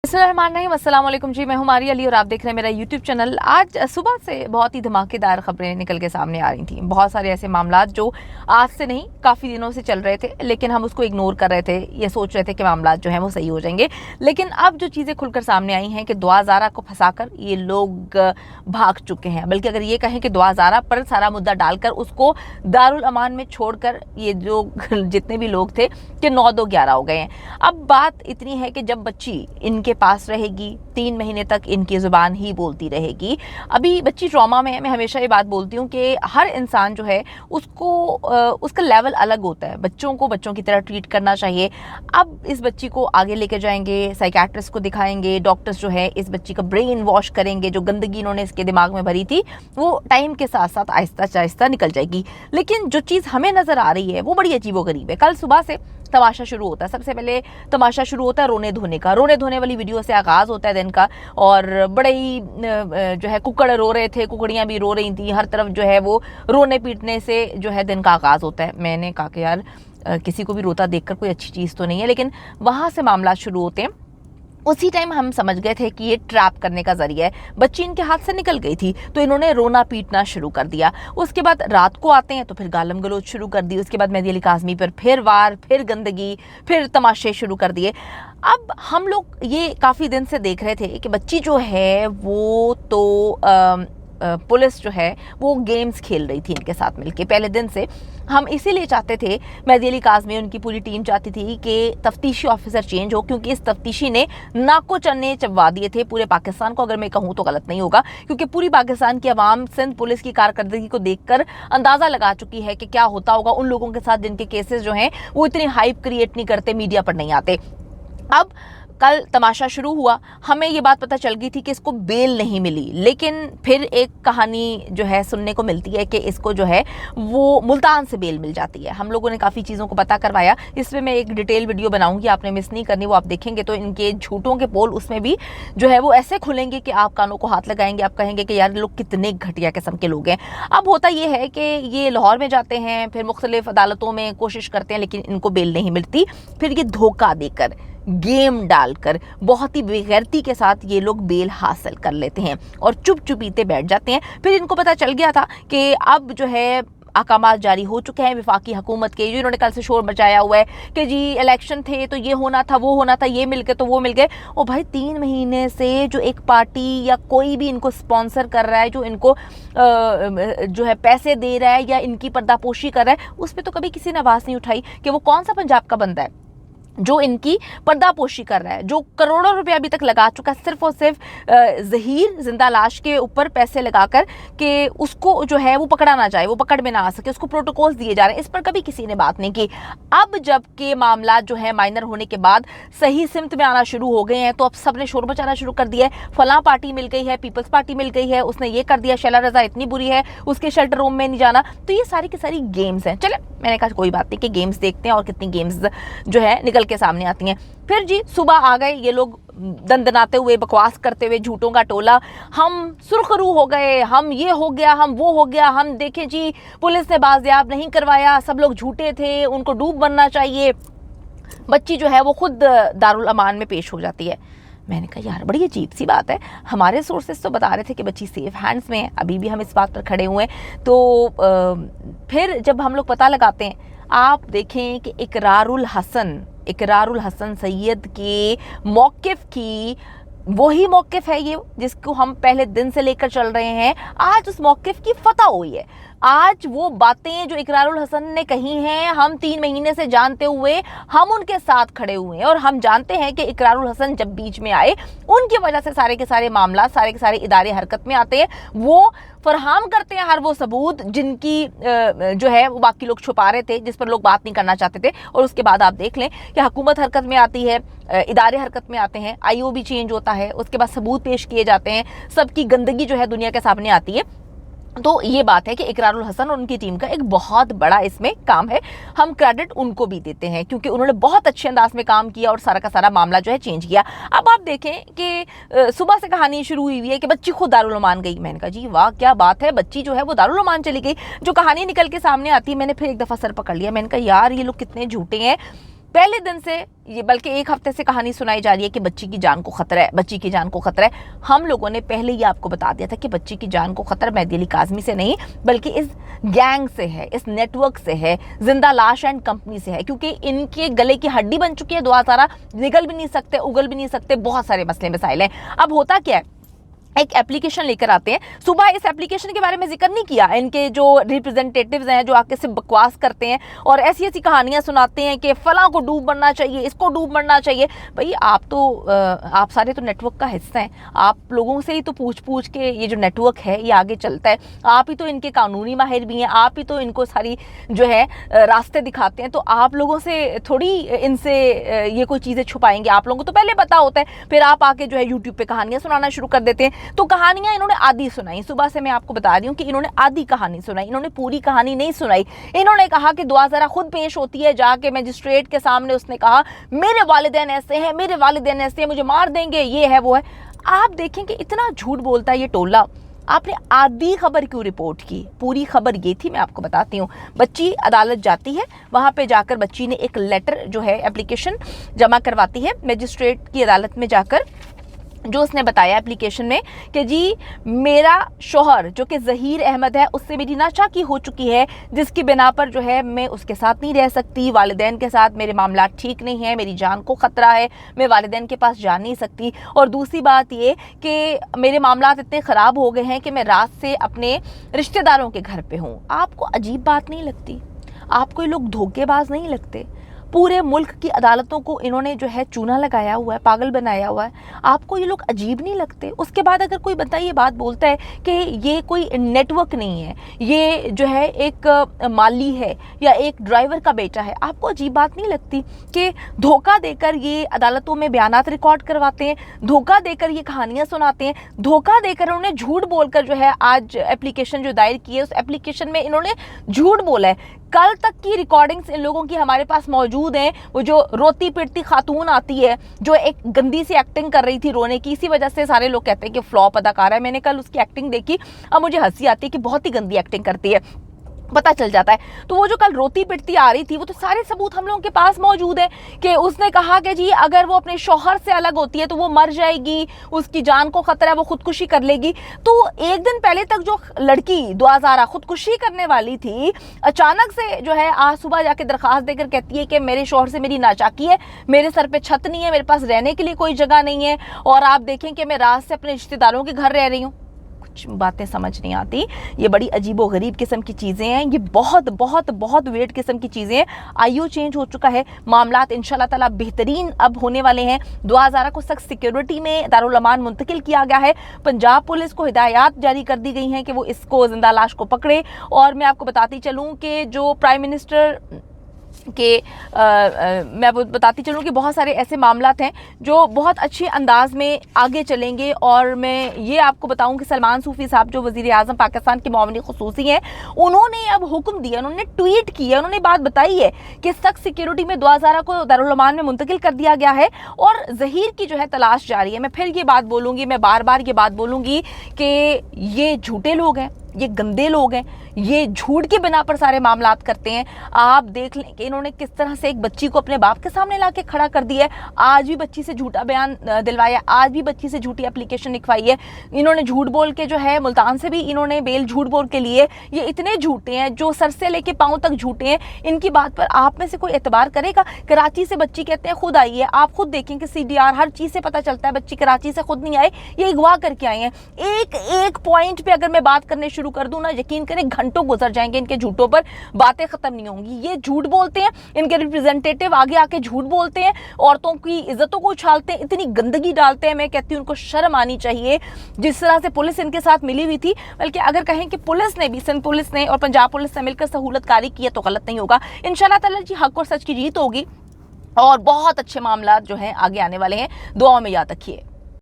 बिस्मिल्लाहिर्रहमानिर्रहीम, अस्सलाम वालेकुम जी। मैं हूं मारिया अली और आप देख रहे हैं मेरा यूट्यूब चैनल। आज सुबह से बहुत ही धमाकेदार खबरें निकल के सामने आ रही थी। बहुत सारे ऐसे मामलात जो आज से नहीं काफ़ी दिनों से चल रहे थे, लेकिन हम उसको इग्नोर कर रहे थे, ये सोच रहे थे कि मामलात जो हैं वो सही हो जाएंगे। लेकिन अब जो चीज़ें खुलकर सामने आई हैं कि दुआ ज़ारा को फंसाकर ये लोग भाग चुके हैं, बल्कि अगर ये कहें कि दुआ ज़ारा पर सारा मुद्दा डालकर उसको दारुल अमान में छोड़कर ये जो जितने भी लोग थे कि 9-2-11 हो गए हैं। अब बात इतनी है कि जब बच्ची इनके पास रहेगी 3 महीने तक इनकी ज़ुबान ही बोलती रहेगी। अभी बच्ची ट्रॉमा में है। मैं हमेशा ये बात बोलती हूँ कि हर इंसान जो है उसको उसका लेवल अलग होता है। बच्चों को बच्चों की तरह ट्रीट करना चाहिए। अब इस बच्ची को आगे लेके जाएंगे, साइकियाट्रिस्ट को दिखाएंगे, डॉक्टर्स जो है इस बच्ची का ब्रेन वॉश करेंगे। जो गंदगी इन्होंने इसके दिमाग में भरी थी वो टाइम के साथ साथ आहिस्ता आहिस्ता निकल जाएगी। लेकिन जो चीज़ हमें नज़र आ रही है वो बड़ी अजीबोगरीब है। कल सुबह से तमाशा शुरू होता है। सबसे पहले तमाशा शुरू होता है रोने धोने का। रोने धोने वाली वीडियो से आगाज़ होता है दिन का, और बड़े ही जो है कुकड़ रो रहे थे, कुकड़ियाँ भी रो रही थी। हर तरफ जो है वो रोने पीटने से जो है दिन का आगाज़ होता है। मैंने कहा कि यार किसी को भी रोता देखकर कोई अच्छी चीज़ तो नहीं है, लेकिन वहाँ से मामला शुरू होते हैं। उसी टाइम हम समझ गए थे कि ये ट्रैप करने का जरिया है। बच्ची इनके हाथ से निकल गई थी तो इन्होंने रोना पीटना शुरू कर दिया। उसके बाद रात को आते हैं तो फिर गालम गलोच शुरू कर दी। उसके बाद मेहदी अली काज़मी पर फिर वार, फिर गंदगी, फिर तमाशे शुरू कर दिए। अब हम लोग ये काफ़ी दिन से देख रहे थे कि बच्ची जो है वो तो पुलिस जो है वो गेम्स खेल रही थी इनके साथ मिलके पहले दिन से। हम इसीलिए चाहते थे, मेहदी अली काज़मी उनकी पूरी टीम चाहती थी कि तफ्तीशी ऑफिसर चेंज हो, क्योंकि इस तफ्तीशी ने नाको चन्ने चबवा दिए थे पूरे पाकिस्तान को। अगर मैं कहूँ तो गलत नहीं होगा, क्योंकि पूरी पाकिस्तान की आवाम सिंध पुलिस की कारकर्दगी को देखकर अंदाज़ा लगा चुकी है कि क्या होता होगा उन लोगों के साथ जिनके केसेस जो हैं वो इतनी हाइप क्रिएट नहीं करते, मीडिया पर नहीं आते। अब कल तमाशा शुरू हुआ, हमें ये बात पता चल गई थी कि इसको बेल नहीं मिली, लेकिन फिर एक कहानी जो है सुनने को मिलती है कि इसको जो है वो मुल्तान से बेल मिल जाती है। हम लोगों ने काफ़ी चीज़ों को पता करवाया। इसमें मैं एक डिटेल वीडियो बनाऊंगी, आपने मिस नहीं करनी। वो आप देखेंगे तो इनके झूठों के पोल उसमें भी जो है वो ऐसे खुलेंगे कि आप कानों को हाथ लगाएंगे, आप कहेंगे कि यार लोग कितने घटिया किस्म के लोग हैं। अब होता ये है कि ये लाहौर में जाते हैं, फिर मुख्तलिफ अदालतों में कोशिश करते हैं, लेकिन इनको बेल नहीं मिलती। फिर ये धोखा देकर, गेम डालकर, बहुत ही बेगैरती के साथ ये लोग बेल हासिल कर लेते हैं और चुप चुपीते बैठ जाते हैं। फिर इनको पता चल गया था कि अब जो है अहकामात जारी हो चुके हैं वफाकी हुकूमत के, जो इन्होंने कल से शोर मचाया हुआ है कि जी इलेक्शन थे तो ये होना था, वो होना था, ये मिल गए तो वो मिल गए। और भाई 3 महीने से जो एक पार्टी या कोई भी इनको स्पॉन्सर कर रहा है, जो इनको जो है पैसे दे रहा है या इनकी पर्दापोशी कर रहा है, उस पर तो कभी किसी ने आवाज़ नहीं उठाई कि वो कौन सा पंजाब का बंदा है जो इनकी पर्दापोशी कर रहा है, जो करोड़ों रुपए अभी तक लगा चुका है सिर्फ और सिर्फ ज़हीर जिंदा लाश के ऊपर पैसे लगाकर कि उसको जो है वो पकड़ा ना जाए, वो पकड़ में ना आ सके, उसको प्रोटोकॉल्स दिए जा रहे हैं। इस पर कभी किसी ने बात नहीं की। अब जबकि मामला जो है माइनर होने के बाद सही सिमत में आना शुरू हो गए हैं तो अब सब ने शोर मचाना शुरू कर दिया है। फलां पार्टी मिल गई है, पीपल्स पार्टी मिल गई है, उसने ये कर दिया, शैला रजा इतनी बुरी है, उसके शेल्टर रूम में नहीं जाना। तो ये सारी की सारी गेम्स हैं। चले, मैंने कहा कोई बात नहीं कि गेम्स देखते हैं और कितनी गेम्स जो है निकल के सामने आती हैं। फिर जी सुबह आ गए ये लोग दंदनाते हुए, बकवास करते हुए, झूठों का टोला। हम सुरखरू हो गए, हम ये हो गया, हम वो हो गया, हम देखें जी पुलिस ने बाजियाब नहीं करवाया, सब लोग झूठे थे, उनको डूब बनना चाहिए। बच्ची जो है वो खुद दारुल अमान में पेश हो जाती है। मैंने कहा यार बड़ी अजीब सी बात है। हमारे सोर्सेज तो बता रहे थे कि बच्ची सेफ हैंड्स में है, अभी भी हम इस बात पर खड़े हुए हैं। तो फिर जब हम लोग पता लगाते हैं, आप देखें कि इकरारुल हसन सैयद के मौक़िफ़ की वही मौक़िफ़ है ये जिसको हम पहले दिन से लेकर चल रहे हैं। आज उस मौक़िफ़ की फतह हुई है। आज वो बातें जो इकरारुल हसन ने कही हैं, हम 3 महीने से जानते हुए हम उनके साथ खड़े हुए हैं, और हम जानते हैं कि इकरारुल हसन जब बीच में आए उनकी वजह से सारे के सारे मामला, सारे के सारे इदारे हरकत में आते हैं। वो फरहाम करते हैं हर वो सबूत जिनकी जो है वो बाकी लोग छुपा रहे थे, जिस पर लोग बात नहीं करना चाहते थे। और उसके बाद आप देख लें कि हुकूमत हरकत में आती है, इदारे हरकत में आते हैं, IOB चेंज होता है, उसके बाद सबूत पेश किए जाते हैं, सबकी गंदगी जो है दुनिया के सामने आती है। तो ये बात है कि इकरारुल हसन और उनकी टीम का एक बहुत बड़ा इसमें काम है। हम क्रेडिट उनको भी देते हैं क्योंकि उन्होंने बहुत अच्छे अंदाज में काम किया और सारा का सारा मामला जो है चेंज किया। अब आप देखें कि सुबह से कहानी शुरू हुई है कि बच्ची खुद दारुल अमान गई। मैंने कहा जी वाह क्या बात है, बच्ची जो है वो दारुल अमान चली गई। जो कहानी निकल के सामने आती है, मैंने फिर एक दफ़ा सर पकड़ लिया। मैंने कहा यार ये लोग कितने झूठे हैं। पहले दिन से ये, बल्कि एक हफ्ते से कहानी सुनाई जा रही है कि बच्ची की जान को खतरा है, बच्ची की जान को खतरा है। हम लोगों ने पहले ही आपको बता दिया था कि बच्ची की जान को खतरा मेहदी अली काज़मी से नहीं, बल्कि इस गैंग से है, इस नेटवर्क से है, जिंदा लाश एंड कंपनी से है, क्योंकि इनके गले की हड्डी बन चुकी है। दुआ सारा निगल भी नहीं सकते, उगल भी नहीं सकते, बहुत सारे मसले मसाइल हैं। अब होता क्या है, एक एप्लीकेशन लेकर आते हैं। सुबह इस एप्लीकेशन के बारे में जिक्र नहीं किया, इनके जो रिप्रेजेंटेटिव्स हैं जो आके सिर्फ बकवास करते हैं और ऐसी ऐसी कहानियां सुनाते हैं कि फलां को डूब मरना चाहिए, इसको डूब मरना चाहिए। भाई आप सारे तो नेटवर्क का हिस्सा हैं, आप लोगों से ही तो पूछ के ये जो नेटवर्क है ये आगे चलता है। आप ही तो इनके कानूनी माहिर भी हैं, आप ही तो इनको सारी जो है रास्ते दिखाते हैं, तो आप लोगों से थोड़ी इनसे ये कोई चीज़ें छुपाएंगे। आप लोगों को तो पहले पता होता है, फिर आप आके जो है यूट्यूब पे कहानियां सुनाना शुरू कर देते हैं। तो कहानियां इन्होंने आधी सुनाई, सुबह से मैं आपको बता रही हूँ कि इन्होंने आधी कहानी सुनाई, इन्होंने पूरी कहानी नहीं सुनाई। इन्होंने कहा कि दुआ जरा खुद पेश होती है जाके मजिस्ट्रेट के सामने, उसने कहा मेरे वालिदैन ऐसे हैं, मेरे वालिदैन ऐसे हैं, मुझे मार देंगे, ये है वो है। आप देखें कि इतना झूठ बोलता है ये टोला। आपने आधी खबर क्यों रिपोर्ट की? पूरी खबर ये थी, मैं आपको बताती हूँ। बच्ची अदालत जाती है, वहाँ पे जाकर बच्ची ने एक लेटर जो है एप्लीकेशन जमा करवाती है मजिस्ट्रेट की अदालत में जाकर, जो उसने बताया एप्लीकेशन में कि जी मेरा शोहर जो कि ज़हीर अहमद है, उससे मेरी नाचाकी हो चुकी है, जिसकी बिना पर जो है मैं उसके साथ नहीं रह सकती, वालिदैन के साथ मेरे मामला ठीक नहीं है, मेरी जान को ख़तरा है, मैं वालिदैन के पास जा नहीं सकती। और दूसरी बात ये कि मेरे मामला इतने ख़राब हो गए हैं कि मैं रात से अपने रिश्तेदारों के घर पर हूँ। आपको अजीब बात नहीं लगती? आपको ये लोग धोखेबाज नहीं लगते? पूरे मुल्क की अदालतों को इन्होंने जो है चूना लगाया हुआ है, पागल बनाया हुआ है। आपको ये लोग अजीब नहीं लगते? उसके बाद अगर कोई बंदा ये बात बोलता है कि ये कोई नेटवर्क नहीं है, ये जो है एक माली है या एक ड्राइवर का बेटा है, आपको अजीब बात नहीं लगती कि धोखा देकर ये अदालतों में बयानात रिकॉर्ड करवाते हैं, धोखा देकर ये कहानियाँ सुनाते हैं, धोखा देकर उन्होंने झूठ बोलकर जो है आज एप्लीकेशन जो दायर की है उस एप्लीकेशन में इन्होंने झूठ बोला है। कल तक की रिकॉर्डिंग्स इन लोगों की हमारे पास मौजूद हैं। वो जो रोती पिटती खातून आती है जो एक गंदी सी एक्टिंग कर रही थी रोने की, इसी वजह से सारे लोग कहते हैं कि फ्लॉप अदाकारा है। मैंने कल उसकी एक्टिंग देखी, अब मुझे हंसी आती है कि बहुत ही गंदी एक्टिंग करती है, पता चल जाता है। तो वो जो कल रोती पिटती आ रही थी, वो तो सारे सबूत हम लोगों के पास मौजूद है कि उसने कहा कि जी अगर वो अपने शौहर से अलग होती है तो वो मर जाएगी, उसकी जान को खतरा है, वो खुदकुशी कर लेगी। तो एक दिन पहले तक जो लड़की दुआ ज़ारा खुदकुशी करने वाली थी, अचानक से जो है आज सुबह जाके दरखास्त देकर कहती है कि मेरे शौहर से मेरी नाचाकी है, मेरे सर पे छत नहीं है, मेरे पास रहने के लिए कोई जगह नहीं है, और आप देखें कि मैं रात से अपने रिश्तेदारों के घर रह रही हूँ। बातें समझ नहीं आती, ये बड़ी अजीबो गरीब किस्म की चीज़ें हैं, ये बहुत बहुत बहुत वेट किस्म की चीज़ें हैं। आईओ चेंज हो चुका है, मामलात इंशाल्लाह ताला बेहतरीन अब होने वाले हैं। दुआ ज़ारा को सख्त सिक्योरिटी में दारुल अमान मुंतकिल किया गया है। पंजाब पुलिस को हिदायत जारी कर दी गई हैं कि वो इसको जिंदा लाश को पकड़े। और मैं आपको बताती चलूँ कि जो प्राइम मिनिस्टर कि मैं बताती चलूँ कि बहुत सारे ऐसे मामलात हैं जो बहुत अच्छे अंदाज में आगे चलेंगे। और मैं ये आपको बताऊं कि सलमान सूफी साहब जो वज़ीर आज़म पाकिस्तान के मुआविन ख़ुसूसी हैं, उन्होंने अब हुक्म दिया, उन्होंने ट्वीट किया, उन्होंने बात बताई है कि सख्त सिक्योरिटी में दुआ ज़ारा को दारुल अमान में मुंतकिल कर दिया गया है और ज़हीर की जो है तलाश जारी है। मैं फिर ये बात बोलूँगी, मैं बार बार ये बात बोलूँगी कि ये झूठे लोग हैं, ये गंदे लोग हैं, ये झूठ की बिना पर सारे मामलात करते हैं। आप देख लें कि इन्होंने किस तरह से एक बच्ची को अपने बाप के सामने लाके खड़ा कर दिया है, आज भी बच्ची से झूठा बयान दिलवाया, आज भी बच्ची से झूठी एप्लीकेशन लिखवाई है। इन्होंने झूठ बोल के जो है मुल्तान से भी इन्होंने बेल झूठ बोल के लिए। ये इतने झूठे हैं जो सर से लेके पाँव तक झूठे हैं। इनकी बात पर आप में से कोई एतबार करेगा? कराची से बच्ची कहते हैं खुद आई है, आप खुद देखें कि CDR हर चीज़ से पता चलता है बच्ची कराची से खुद नहीं आए, ये अगवा करके आए हैं। एक एक पॉइंट पे अगर मैं बात करने शुरू कर दूं ना, यकीन करें घंटों गुजर जाएंगे, इनके झूठों पर बातें खत्म नहीं होंगी। ये झूठ बोलते हैं, इनके रिप्रेजेंटेटिव आगे आके झूठ बोलते हैं, औरतों की इज्जतों को उछालते हैं, इतनी गंदगी डालते हैं। मैं कहती हूँ उनको शर्म आनी चाहिए। जिस तरह से पुलिस इनके साथ मिली हुई थी, बल्कि अगर कहें कि पुलिस ने भी, सिंध पुलिस ने और पंजाब पुलिस ने मिलकर सहूलतकारी की है तो गलत नहीं होगा। इंशाल्लाह ताला जी हक और सच की जीत होगी और बहुत अच्छे मामला जो हैं आगे आने वाले हैं। दुआओं में याद रखिए।